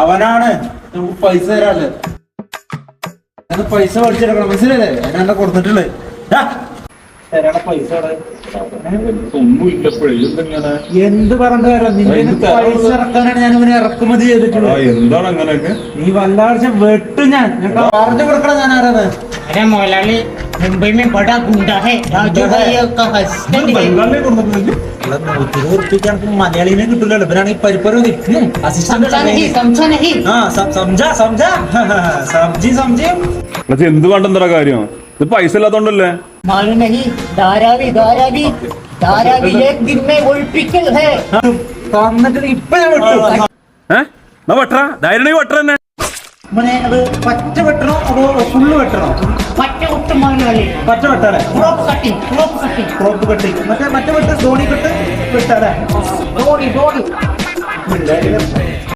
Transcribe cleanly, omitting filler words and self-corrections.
അവനാണ് നമുക്ക് പൈസ തരാല്ലേ, പൈസ പഠിച്ചെടുക്കണം, മനസ്സിലല്ലേ? അതിനാ കൊടുത്തിട്ടുള്ളത്. പൈസ എന്ത് പറഞ്ഞു തരാം? നിന്റെ പൈസ ഇറക്കാനാണ് ഞാൻ ഇവനെ ഇറക്കുമതി ചെയ്തിട്ടുള്ളത്. എന്താണ് അങ്ങനെയൊക്കെ? നീ വല്ലാഴ്ച വെട്ടും ഞാൻ പറഞ്ഞു കൊടുക്കണം. ഞാൻ ആരാണ്? अरे मौलाली मुंबई में बड़ा गुंडा है, राजू भाई का हस्बैंड है। മലയാളിനെ കിട്ടില്ലല്ലോ. ഇവനാണ് ഈ പരിപ്പരം समझा नहीं സമജാ എന്ത് വേണ്ടെന്താ കാര്യം? ഇത് പൈസ ഇല്ലാത്തോണ്ടല്ലേ? मालूम नहीं, धारावी एक दिन में ഒഴിപ്പിക്കൽ है। തന്നിട്ട് ഇപ്പൊ ഞാൻ വിട്ടു. വെട്ടറ ധൈര്യം വെട്ടറ തന്നെ. അത് പച്ച വെട്ടണോ അതോ ഫുള്ള് വെട്ടണോ? പച്ച ഒട്ട് മൗലാലി പച്ച വെട്ടാലേ? ക്രോപ്പ് കട്ടിങ് മറ്റേ വെട്ട് ധോണി കെട്ട് വെട്ടാലേ? ധോണി